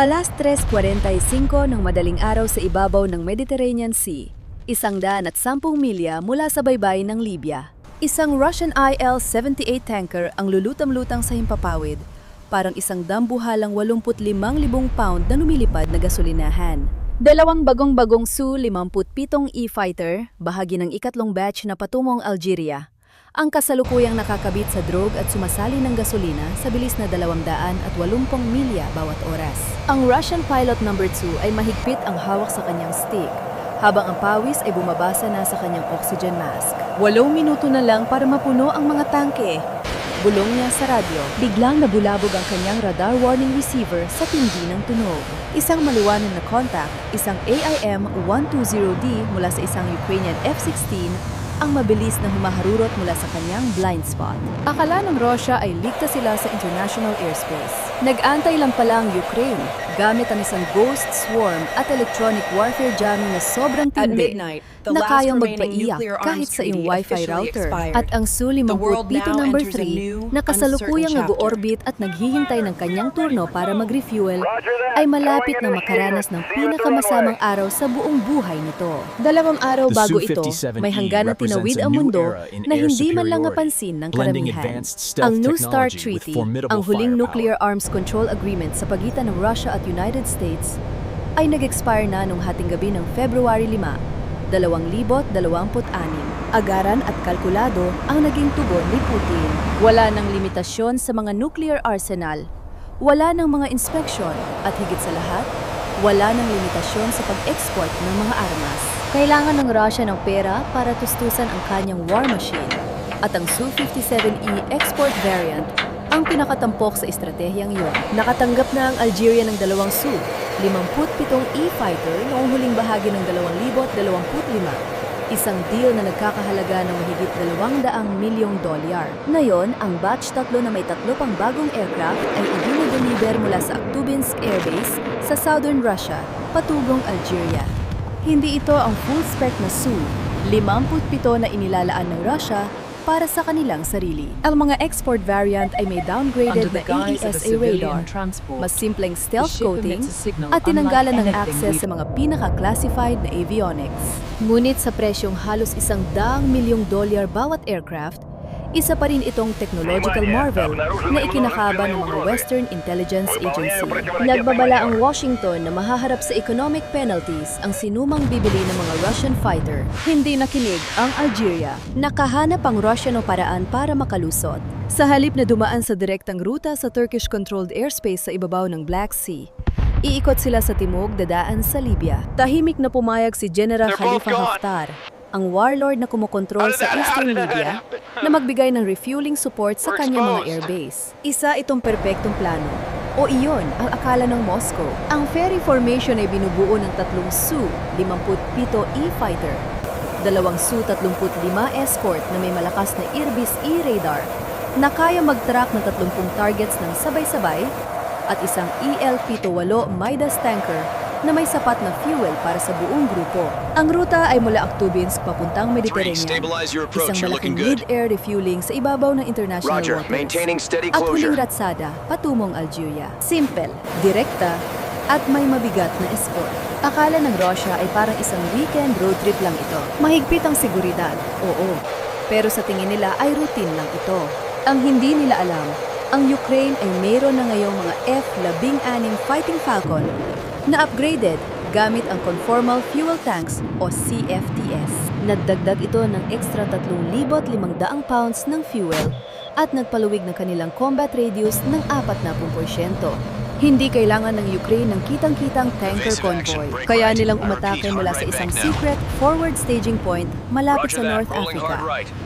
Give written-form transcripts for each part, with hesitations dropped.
Alas 3:45 ng madaling araw sa ibabaw ng Mediterranean Sea, 110 milya mula sa baybayin ng Libya. Isang Russian IL-78 tanker ang lulutam-lutang sa himpapawid, parang isang dambuhalang 85,000 pound na lumilipad na gasolinahan. Dalawang bagong-bagong Su-57 E-fighter, bahagi ng ikatlong batch na patungong Algeria, ang kasalukuyang nakakabit sa drog at sumasali ng gasolina sa bilis na 280 milya bawat oras. Ang Russian pilot number 2 ay mahigpit ang hawak sa kanyang stick, habang ang pawis ay bumabasa na sa kanyang oxygen mask. 8 minuto na lang para mapuno ang mga tangke. Bulong niya sa radyo, biglang nabulabog ang kanyang radar warning receiver sa tindi ng tunog. Isang maliwanag na contact, isang AIM-120D mula sa isang Ukrainian F-16 ang mabilis na humaharurot mula sa kanyang blind spot. Akala ng Russia ay ligtas sila sa international airspace. Nag-antay lang pala ang Ukraine gamit ang isang ghost swarm at electronic warfare jamming na sobrang tindi na kayang magpaiyak kahit sa iyong Wi-Fi router. At ang Su-57 number 3 na kasalukuyang nag-orbit at naghihintay ng kanyang turno para mag-refuel ay malapit na makaranas ng pinakamasamang araw sa buong buhay nito. 2 araw bago ito, may hangganang tinawid ang mundo na hindi man lang napansin ng karamihan. Ang New START Treaty, ang huling nuclear arms control agreement sa pagitan ng Russia at United States, ay nag-expire na noong hating gabi ng February 5, 2026. Agaran at kalkulado ang naging tugon ni Putin. Wala ng limitasyon sa mga nuclear arsenal, wala ng mga inspeksyon, at higit sa lahat, wala ng limitasyon sa pag-export ng mga armas. Kailangan ng Russia ng pera para tustusan ang kanyang war machine, at ang Su-57E export variant ang pinakatampok sa estratehiyang iyon. Nakatanggap na ang Algeria ng 2 Su-57E fighter noong huling bahagi ng 2025, isang deal na nagkakahalaga ng mahigit $200 milyong. Ngayon, ang batch 3 na may 3 pang bagong aircraft ay idinideliver mula sa Aktubinsk Air Base sa southern Russia, patugong Algeria. Hindi ito ang full-spec na Su-57 na inilalaan ng Russia para sa kanilang sarili. Ang mga export variant ay may downgraded na AESA radar, mas simpleng stealth coating, at tinanggalan ng access sa mga pinaka-classified na avionics. Ngunit sa presyong halos $100 milyong bawat aircraft, isa pa rin itong technological marvel na ikinakaban ng mga Western intelligence agency. Nagbabala ang Washington na mahaharap sa economic penalties ang sinumang bibili ng mga Russian fighter. Hindi nakinig ang Algeria. Nakahanap ang Russia ng paraan para makalusot. Sa halip na dumaan sa direktang ruta sa Turkish-controlled airspace sa ibabaw ng Black Sea, iikot sila sa timog dadaan sa Libya. Tahimik na pumayag si General Khalifa Haftar, ang warlord na kumokontrol sa Eastern Libya, na magbigay ng refueling support sa kanyang mga airbase. Isa itong perpektong plano, o iyon ang akala ng Moscow. Ang ferry formation ay binubuo ng 3 Su-57E fighter, 2 Su-35 escort na may malakas na Irbis-E radar na kaya mag-track ng 30 targets ng sabay-sabay, at isang EL-78 Midas tanker na may sapat na fuel para sa buong grupo. Ang ruta ay mula Aktubinsk papuntang Mediterranean, isang malaking mid-air refueling sa ibabaw ng international waters, at huling ratsada patungong Algeria. Simple, direkta, at may mabigat na escort. Akala ng Russia ay parang isang weekend road trip lang ito. Mahigpit ang seguridad, oo, pero sa tingin nila ay routine lang ito. Ang hindi nila alam, ang Ukraine ay mayroon na ngayong mga F-16 Fighting Falcon na upgraded gamit ang Conformal Fuel Tanks o CFTS. Nagdagdag ito ng extra 3,500 pounds ng fuel at nagpaluwig ng kanilang combat radius ng 40%. Hindi kailangan ng Ukraine ng kitang-kitang tanker convoy, kaya nilang umatake mula sa isang secret forward staging point malapit sa North Africa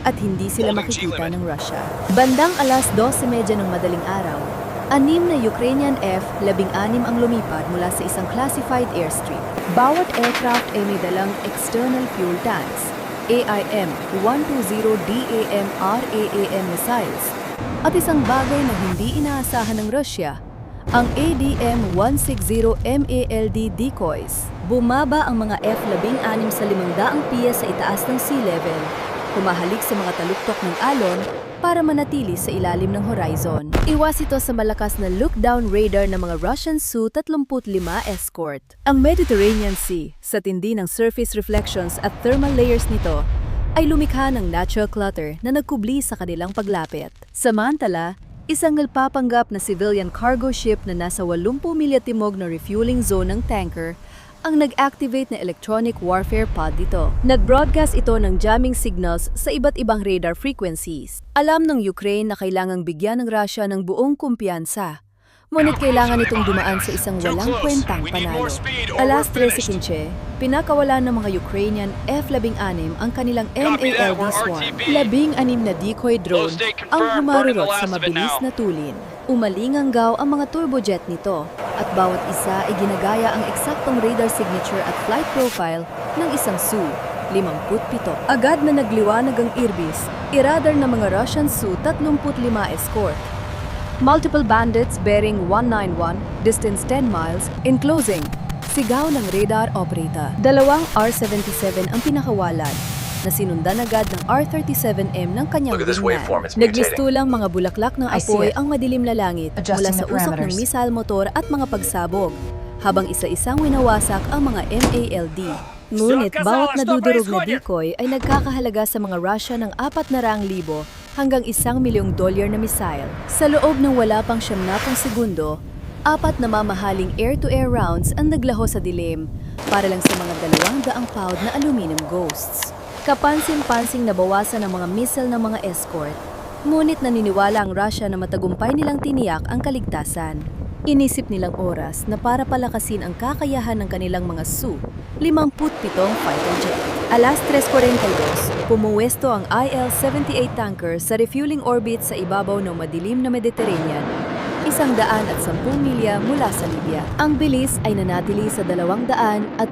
at hindi sila makikita ng Russia. Bandang alas 12:30 ng madaling araw, 6 na Ukrainian F-16 ang lumipad mula sa isang classified airstrip. Bawat aircraft ay may dalang external fuel tanks, AIM-120 DAM-RAAM missiles, at isang bagay na hindi inaasahan ng Russia, ang ADM-160 MALD decoys. Bumaba ang mga F-16 sa 500 piye sa itaas ng sea level humahalik sa mga taluktok ng alon para manatili sa ilalim ng horizon. Iwas ito sa malakas na look-down radar ng mga Russian Su-35 escort. Ang Mediterranean Sea, sa tindi ng surface reflections at thermal layers nito, ay lumikha ng natural clutter na nagkubli sa kanilang paglapit. Samantala, isang nagpapanggap na civilian cargo ship na nasa 80 milya timog na refueling zone ng tanker ang nag-activate na electronic warfare pod dito. Nag-broadcast ito ng jamming signals sa iba't ibang radar frequencies. Alam ng Ukraine na kailangang bigyan ng Russia ng buong kumpiyansa. Ngunit kailangan itong dumaan sa isang walang kwentang panalo. Alas 13:15, pinakawalan ng mga Ukrainian F-16 ang kanilang MALD swarm. 16 na decoy drone ang humarurot sa mabilis na tulin. Umalinganggaw ang mga turbojet nito at bawat isa ay ginagaya ang eksaktong radar signature at flight profile ng isang Su-57. Agad na nagliwanag ang Irbis, iradar ng mga Russian Su-35 escort. Multiple bandits bearing 191, distance 10 miles, in closing. Sigaw ng radar operator. Dalawang R-77 ang pinakawalan, na sinundan agad ng R-37M ng kanyang wingman. Nagmistulang mga bulaklak ng apoy ang madilim na langit mula sa usok ng missile motor at mga pagsabog, habang isa-isang winawasak ang mga MALD. Ngunit bawat nadudurog na decoy ay nagkakahalaga sa mga Russia ng 400,000 hanggang $1 milyong na missile. Sa loob ng wala pang 70 segundo, 4 na mamahaling air-to-air rounds ang naglaho sa dilim para lang sa mga 200 pound na aluminum ghosts. Kapansin-pansing nabawasan ang mga missile ng mga escort, ngunit naniniwala ang Russia na matagumpay nilang tiniyak ang kaligtasan. Inisip nilang oras na para palakasin ang kakayahan ng kanilang mga Su-57 fighter jet. Alas 3:42, pumuwesto ang IL-78 tanker sa refueling orbit sa ibabaw ng madilim na Mediterranean, 110 milya mula sa Libya. Ang bilis ay nanatili sa 280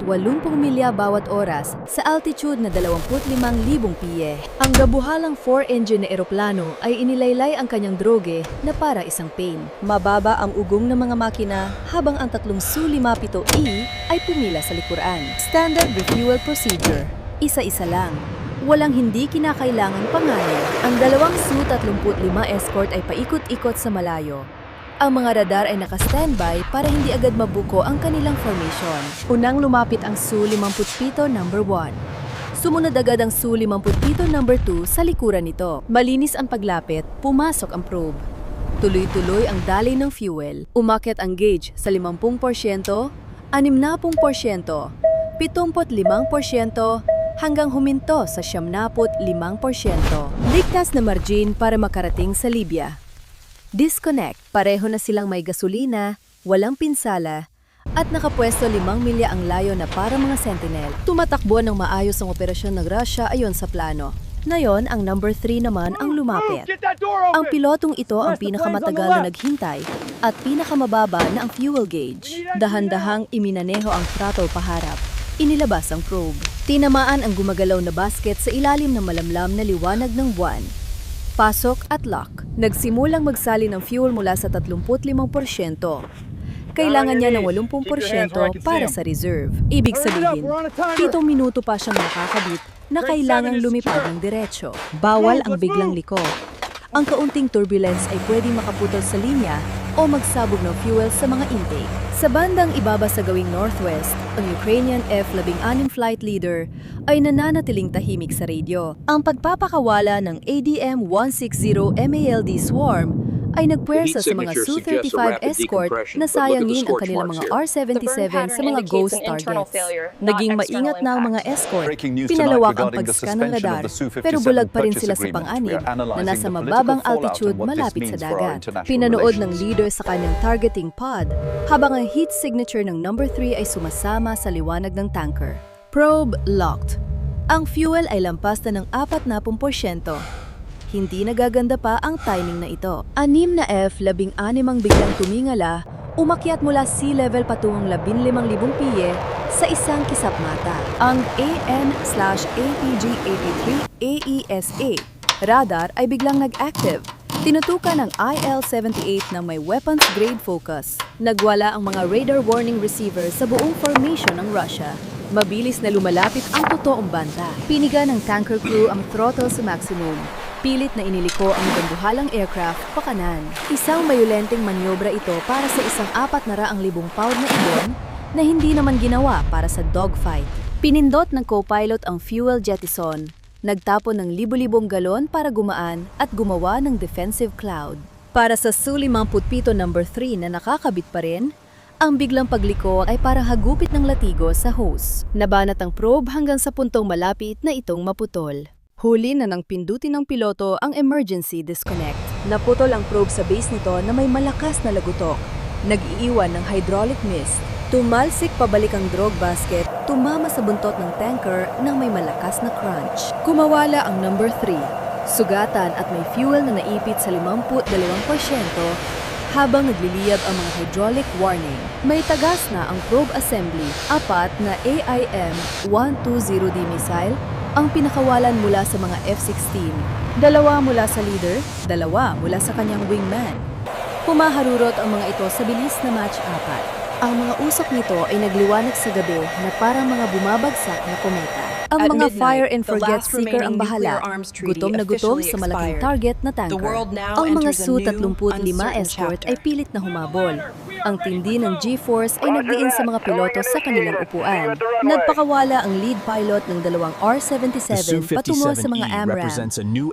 milya bawat oras sa altitude na 25,000 piye. Ang gabuhalang 4-engine na eroplano ay inilaylay ang kanyang droge na para isang plane. Mababa ang ugong ng mga makina habang ang tatlong Su-57E ay pumila sa likuran. Standard refuel procedure. Isa-isa lang. Walang hindi kinakailangang panganib. Ang dalawang Su-35 escort ay paikot-ikot sa malayo. Ang mga radar ay naka-standby para hindi agad mabuko ang kanilang formation. Unang lumapit ang Su-57 No. 1. Sumunod agad ang Su-57 No. 2 sa likuran nito. Malinis ang paglapit, pumasok ang probe. Tuloy-tuloy ang daloy ng fuel. Umakyat ang gauge sa 50%, 60%, 75%, hanggang huminto sa 75%. Ligtas na margin para makarating sa Libya. Disconnect. Pareho na silang may gasolina, walang pinsala, at nakapwesto 5 milya ang layo na para mga sentinel. Tumatakbo ng maayos ang operasyon ng Russia ayon sa plano. Ngayon, ang number 3 naman ang lumapit. Ang pilotong ito ang pinakamatagal na naghintay at pinakamababa na ang fuel gauge. Dahan-dahang iminaneho ang throttle paharap. Inilabas ang probe. Tinamaan ang gumagalaw na basket sa ilalim ng malamlam na liwanag ng buwan. Pasok at lock. Nagsimulang magsali ng fuel mula sa 35%. Kailangan niya ng 80% para sa reserve. Ibig sabihin, 7 minuto pa siyang nakakabit na kailangang lumipad ng diretsyo. Bawal ang biglang liko. Ang kaunting turbulence ay pwedeng makaputol sa linya o magsabog ng fuel sa mga intake. Sa bandang ibaba sa gawing northwest, ang Ukrainian F-16 flight leader ay nananatiling tahimik sa radyo. Ang pagpapakawala ng ADM-160 MALD swarm ay nagpuwersa sa mga Su-35 escort na sayangin ang kanilang mga R-77 sa mga ghost targets. Naging maingat na ang mga escort, pinalawak ang pag-scan ng radar, pero bulag pa rin sila sa pang-anib na nasa mababang altitude malapit sa dagat. Pinanood ng leader sa kanyang targeting pod, habang ang heat signature ng number 3 ay sumasama sa liwanag ng tanker. Probe locked. Ang fuel ay lampas na ng 40%. Hindi nagaganda pa ang timing na ito. 6 na F-16 ang biglang tumingala, umakyat mula sea level patungong 15,000 piye sa isang kisapmata. Ang AN/APG-83 AESA radar ay biglang nag-active. Tinutukan ng IL-78 na may weapons-grade focus. Nagwala ang mga radar warning receiver sa buong formation ng Russia. Mabilis na lumalapit ang totoong banta. Piniga ng tanker crew ang throttle sa maximum. Pilit na iniliko ang dambuhalang aircraft pakanan. Isang mayulenteng manyobra ito para sa isang 400,000 pound na ibon na hindi naman ginawa para sa dogfight. Pinindot ng co-pilot ang fuel jettison. Nagtapon ng libo-libong galon para gumaan at gumawa ng defensive cloud. Para sa Su-57 No. 3 na nakakabit pa rin, ang biglang pagliko ay parang hagupit ng latigo sa hose. Nabanat ang probe hanggang sa puntong malapit na itong maputol. Huli na ng pindutin ng piloto ang emergency disconnect. Naputol ang probe sa base nito na may malakas na lagutok. Nag-iiwan ng hydraulic mist. Tumalsik pabalik ang drogue basket, tumama sa buntot ng tanker nang may malakas na crunch. Kumawala ang No. 3. Sugatan at may fuel na naipit sa 52% habang nagliliyab ang mga hydraulic warning. May tagas na ang probe assembly, 4 na AIM-120D missile ang pinakawalan mula sa mga F-16. 2 mula sa leader, 2 mula sa kanyang wingman. Pumaharurot ang mga ito sa bilis na Mach 4. Ang mga usok nito ay nagliwanag sa gabi na parang mga bumabagsak na kometa. Ang mga fire and forget seeker ang bahala. Gutom na gutom sa malaking target na tanker. Ang mga Su-35 escort ay pilit na humabol. Ang tindi ng G-force ay nagdiin sa mga piloto sa kanilang upuan. Nagpakawala ang lead pilot ng 2 R-77 patungo sa mga AMRAAM.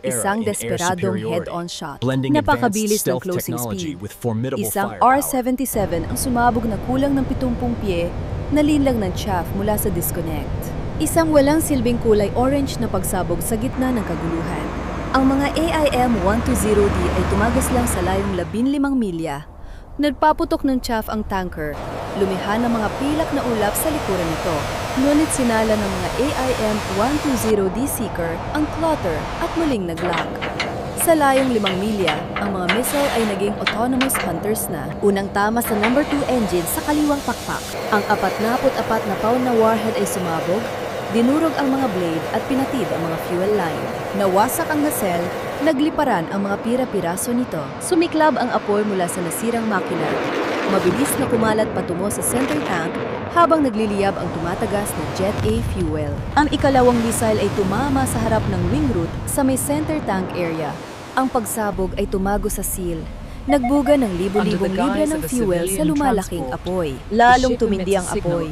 Isang desperadong head-on shot. Napakabilis ng closing speed. Isang R-77 ang sumabog na kulang ng 70 pie, nalinlang ng chaff mula sa disconnect. Isang walang silbing kulay orange na pagsabog sa gitna ng kaguluhan. Ang mga AIM-120D ay tumagas lang sa layong 15 milya. Nagpaputok ng chaff ang tanker. Lumihan ng mga pilak na ulap sa likuran nito. Ngunit sinala ng mga AIM-120D seeker ang clutter at muling naglock. Sa layong 5 milya, ang mga missile ay naging autonomous hunters na. Unang tama sa No. 2 engine sa kaliwang pakpak. Ang 44 na pound na warhead ay sumabog, dinurog ang mga blade at pinatid ang mga fuel line. Nawasak ang nacelle, nagliparan ang mga pira-piraso nito. Sumiklab ang apoy mula sa nasirang makina. Mabilis na kumalat patungo sa center tank habang nagliliyab ang tumatagas na Jet A fuel. Ang ikalawang missile ay tumama sa harap ng wing root sa may center tank area. Ang pagsabog ay tumago sa seal. Nagbuga ng libo-libong libre ng fuel sa lumalaking apoy. Lalong tumindi ang apoy.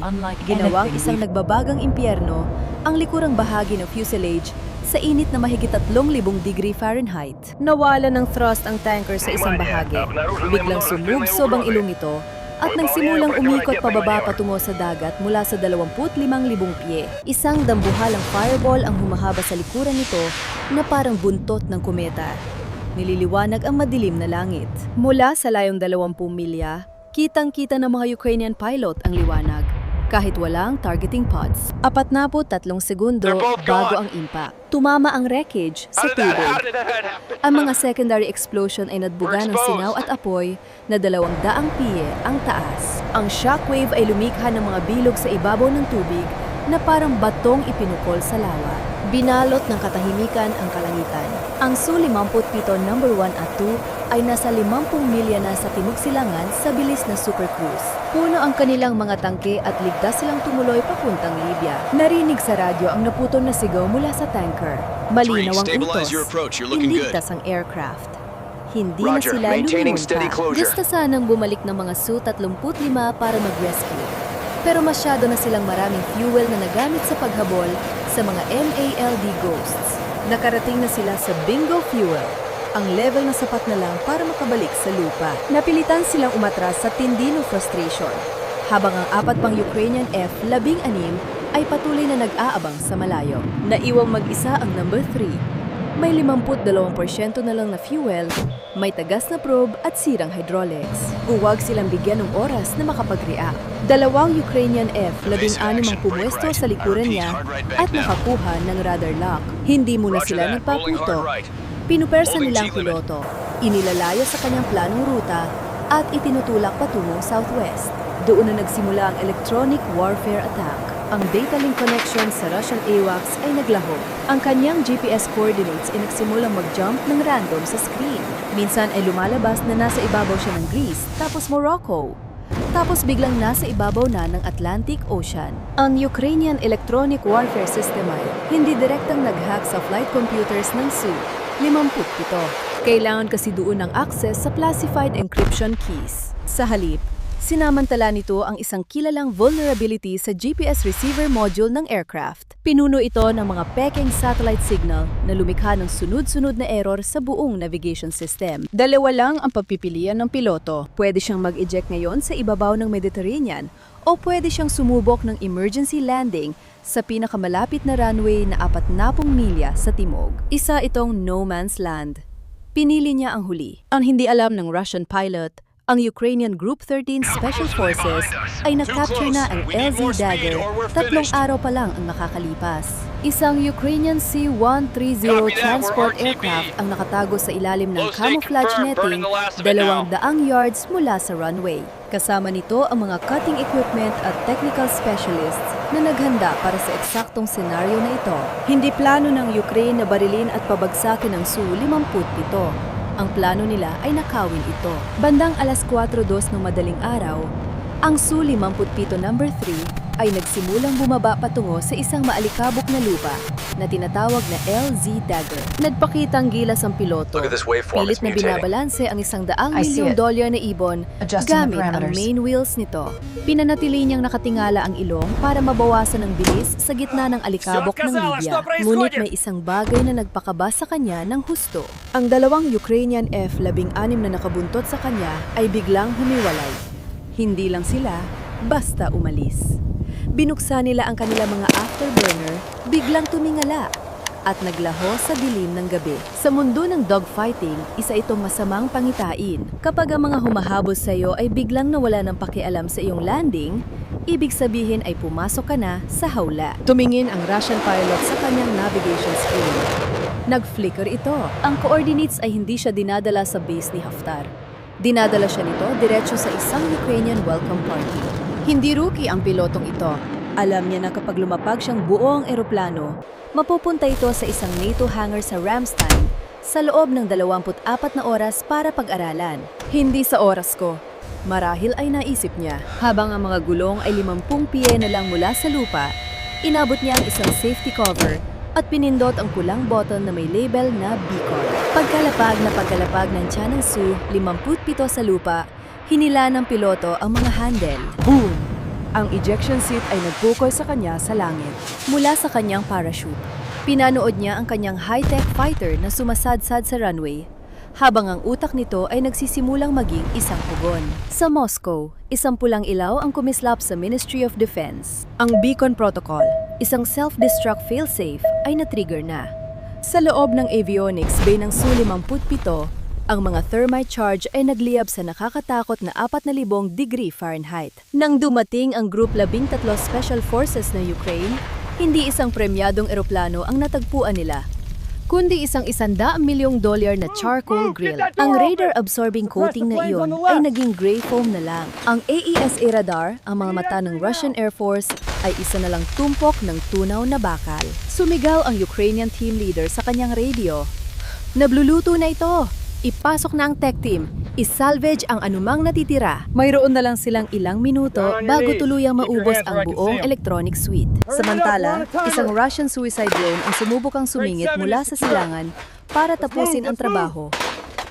Ginawang isang nagbabagang impyerno ang likurang bahagi ng fuselage sa init na mahigit 3,000 degree Fahrenheit. Nawala ng thrust ang tanker sa isang bahagi. Biglang sumugsob ang ilong ito at nagsimulang umikot pababa patungo sa dagat mula sa 25,000 pie. Isang dambuhalang fireball ang humahaba sa likuran nito na parang buntot ng kometa. Nililiwanag ang madilim na langit. Mula sa layong 20 milya, kitang-kita ng mga Ukrainian pilot ang liwanag. Kahit walang targeting pods. 43 segundo bago ang impact. Tumama ang wreckage sa tubig. Ang mga secondary explosion ay nadbuga ng singaw at apoy na 200 pie ang taas. Ang shockwave ay lumikha ng mga bilog sa ibabaw ng tubig na parang batong ipinukol sa lawa. Binalot ng katahimikan ang kalangitan. Ang Su-57 No. 1 at 2 ay nasa 50 milya na sa timog silangan sa bilis na Super Cruise. Puno ang kanilang mga tangke at ligtas silang tumuloy papuntang Libya. Narinig sa radyo ang naputol na sigaw mula sa tanker. Malinaw ang utos. Iligtas ang aircraft. Hindi na sila lumunta. Gusto sanang bumalik ng mga Su-35 para mag-rescue. Pero masyado na silang maraming fuel na nagamit sa paghabol sa mga MALD Ghosts. Nakarating na sila sa Bingo Fuel, ang level na sapat na lang para makabalik sa lupa. Napilitan silang umatras sa tindi ng frustration, habang ang 4 pang Ukrainian F-16 ay patuloy na nag-aabang sa malayo. Naiwang mag-isa ang No. 3. May 52% na lang na fuel, may tagas na probe at sirang hydraulics. Huwag silang bigyan ng oras na makapag-react. 2 Ukrainian F-16 ang pumwesto sa likuran niya at nakakuha ng radar lock. Hindi muna sila nagpaputo. Pinupersa nilang piloto, inilalayo sa kanyang planong ruta at itinutulak patungong southwest. Doon na nagsimula ang electronic warfare attack. Ang data link connection sa Russian AWACS ay naglaho. Ang kanyang GPS coordinates ay nagsimulang mag-jump ng random sa screen. Minsan ay lumalabas na nasa ibabaw siya ng Greece, tapos Morocco. tapos biglang nasa ibabaw na ng Atlantic Ocean. Ang Ukrainian Electronic Warfare System ay hindi direktang nag-hack sa flight computers ng Su-57. Kailangan kasi doon ng access sa classified encryption keys. Sa halip, sinamantala nito ang isang kilalang vulnerability sa GPS receiver module ng aircraft. Pinuno ito ng mga pekeng satellite signal na lumikha ng sunod-sunod na error sa buong navigation system. Dalawa lang ang pagpipilian ng piloto. Pwede siyang mag-eject ngayon sa ibabaw ng Mediterranean o pwede siyang sumubok ng emergency landing sa pinakamalapit na runway na 40 milya sa timog. Isa itong no man's land. Pinili niya ang huli. Ang hindi alam ng Russian pilot, ang Ukrainian Group 13 Special Forces ay na-capture na ang LZ Dagger 3 araw pa lang ang nakakalipas. Isang Ukrainian C-130 transport aircraft ang nakatago sa ilalim ng camouflage netting 200 yards mula sa runway. Kasama nito ang mga cutting equipment at technical specialists na naghanda para sa eksaktong senaryo na ito. Hindi plano ng Ukraine na barilin at pabagsakin ang Su-57. Ang plano nila ay nakawin ito. Bandang alas 4:02 ng madaling araw, ang Su-57 No. 3 ay nagsimulang bumaba patungo sa isang maalikabok na lupa na tinatawag na LZ Dagger. Nagpakitang gilas ang piloto. Pilit na binabalanse ang $100 milyong na ibon gamit ang main wheels nito. Pinanatili niyang nakatingala ang ilong para mabawasan ang bilis sa gitna ng alikabok ng Libya. Ngunit may isang bagay na nagpakaba sa kanya ng husto. Ang dalawang Ukrainian F-16 na nakabuntot sa kanya ay biglang humiwalay. Hindi lang sila, basta umalis. Binuksan nila ang kanilang mga afterburner, biglang tumingala at naglaho sa dilim ng gabi. Sa mundo ng dogfighting, isa itong masamang pangitain. Kapag ang mga humahabos sa iyo ay biglang nawala ng pakialam sa iyong landing, ibig sabihin ay pumasok ka na sa hawla. Tumingin ang Russian pilot sa kanyang navigation screen. Nag-flicker ito. Ang coordinates ay hindi siya dinadala sa base ni Haftar. Dinadala siya nito diretso sa isang Ukrainian welcome party. Hindi rookie ang pilotong ito. Alam niya na kapag lumapag siyang buong eroplano, mapupunta ito sa isang NATO hangar sa Ramstein sa loob ng 24 na oras para pag-aralan. Hindi sa oras ko. Marahil ay naisip niya. Habang ang mga gulong ay 50 piye na lang mula sa lupa, inabot niya ang isang safety cover at pinindot ang pulang button na may label na beacon. Pagkalapag ng tiyan ng Su-57 sa lupa, hinila ng piloto ang mga handle. Boom! Ang ejection seat ay nagpukoy sa kanya sa langit. Mula sa kanyang parachute, pinanood niya ang kanyang high-tech fighter na sumasadsad sa runway, habang ang utak nito ay nagsisimulang maging isang pugon. Sa Moscow, isang pulang ilaw ang kumislap sa Ministry of Defense. Ang beacon protocol, isang self-destruct failsafe, ay na-trigger na. Sa loob ng avionics bay ng Su-57, ang mga thermite charge ay nagliyab sa nakakatakot na 4,000 degree Fahrenheit. Nang dumating ang Group 13 Special Forces ng Ukraine, hindi isang premyadong eroplano ang natagpuan nila, kundi isang $100 milyong na charcoal grill. Ang radar-absorbing coating na iyon ay naging gray foam na lang. Ang AESA radar, ang mga mata ng Russian Air Force, ay isa na lang tumpok ng tunaw na bakal. Sumigaw ang Ukrainian team leader sa kanyang radio. Nabluluto na ito! Ipasok na ang tech team, isalvage ang anumang natitira. Mayroon na lang silang ilang minuto bago tuluyang maubos ang buong electronic suite. Samantala, isang Russian suicide drone ang sumubukang sumingit mula sa silangan para tapusin ang trabaho.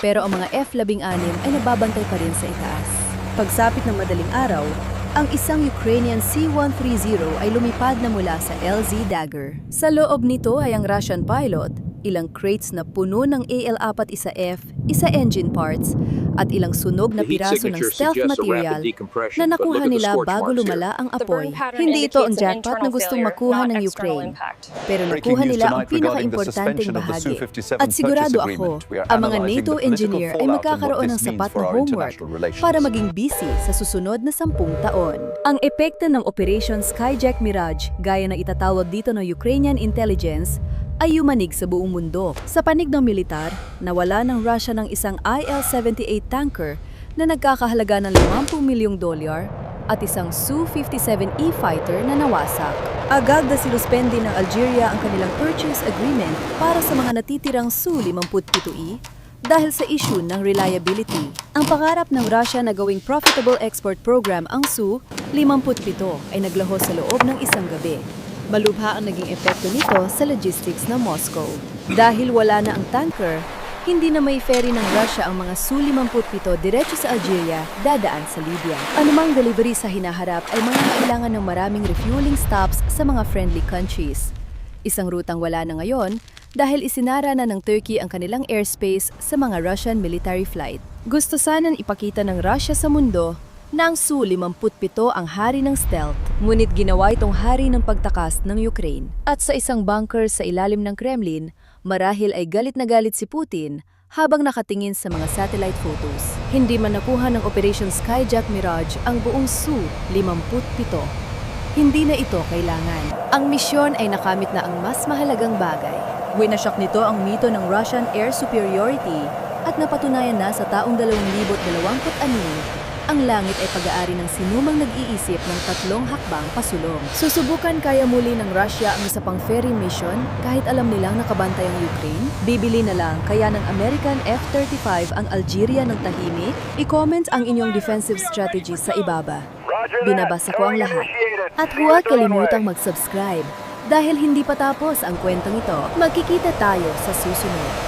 Pero ang mga F-16 ay nababantay pa rin sa itaas. Pagsapit ng madaling araw, ang isang Ukrainian C-130 ay lumipad na mula sa LZ Dagger. Sa loob nito ay ang Russian pilot, ilang crates na puno ng AL-41F, isa engine parts, at ilang sunog na piraso ng stealth material na nakuha nila bago lumala ang apoy. Hindi ito ang jackpot na gustong makuha ng Ukraine, pero nakuha nila ang pinaka-importanteng bahagi. At sigurado ako, ang mga NATO engineer ay magkakaroon ng sapat na homework para maging busy sa susunod na 10 taon. Ang epekto ng Operation Skyjack Mirage, gaya na itatawag dito ng Ukrainian intelligence, ay yumanig sa buong mundo. Sa panig ng militar, nawala ng Russia ng isang Il-78 tanker na nagkakahalaga ng $50 milyong at isang Su-57E fighter na nawasak. Agad na sinuspende ng Algeria ang kanilang purchase agreement para sa mga natitirang Su-57E dahil sa issue ng reliability. Ang pangarap ng Russia na gawing profitable export program ang Su-57 ay naglaho sa loob ng isang gabi. Malubha ang naging epekto nito sa logistics ng Moscow. Dahil wala na ang tanker, hindi na may ferry ng Russia ang mga Su-57 diretso sa Algeria, dadaan sa Libya. Anumang delivery sa hinaharap ay mga kailangan ng maraming refueling stops sa mga friendly countries. Isang rutang wala na ngayon dahil isinara na ng Turkey ang kanilang airspace sa mga Russian military flight. Gusto sanang ipakita ng Russia sa mundo na ang Su-57 ang hari ng stealth, ngunit ginawa itong hari ng pagtakas ng Ukraine. At sa isang bunker sa ilalim ng Kremlin, marahil ay galit na galit si Putin habang nakatingin sa mga satellite photos. Hindi man nakuha ng Operation Skyjack Mirage ang buong Su-57. Hindi na ito kailangan. Ang misyon ay nakamit na ang mas mahalagang bagay. Winashock nito ang mito ng Russian air superiority at napatunayan na sa taong 2026 ang langit ay pag-aari ng sinumang nag-iisip ng 3 hakbang pasulong. Susubukan kaya muli ng Russia ang isa pang ferry mission kahit alam nilang nakabantay ang Ukraine? Bibili na lang kaya ng American F-35 ang Algeria ng tahimik? I-comment ang inyong defensive strategy sa ibaba. Binabasa ko ang lahat. At huwag kalimutang mag-subscribe dahil hindi pa tapos ang kwentong ito. Magkikita tayo sa susunod.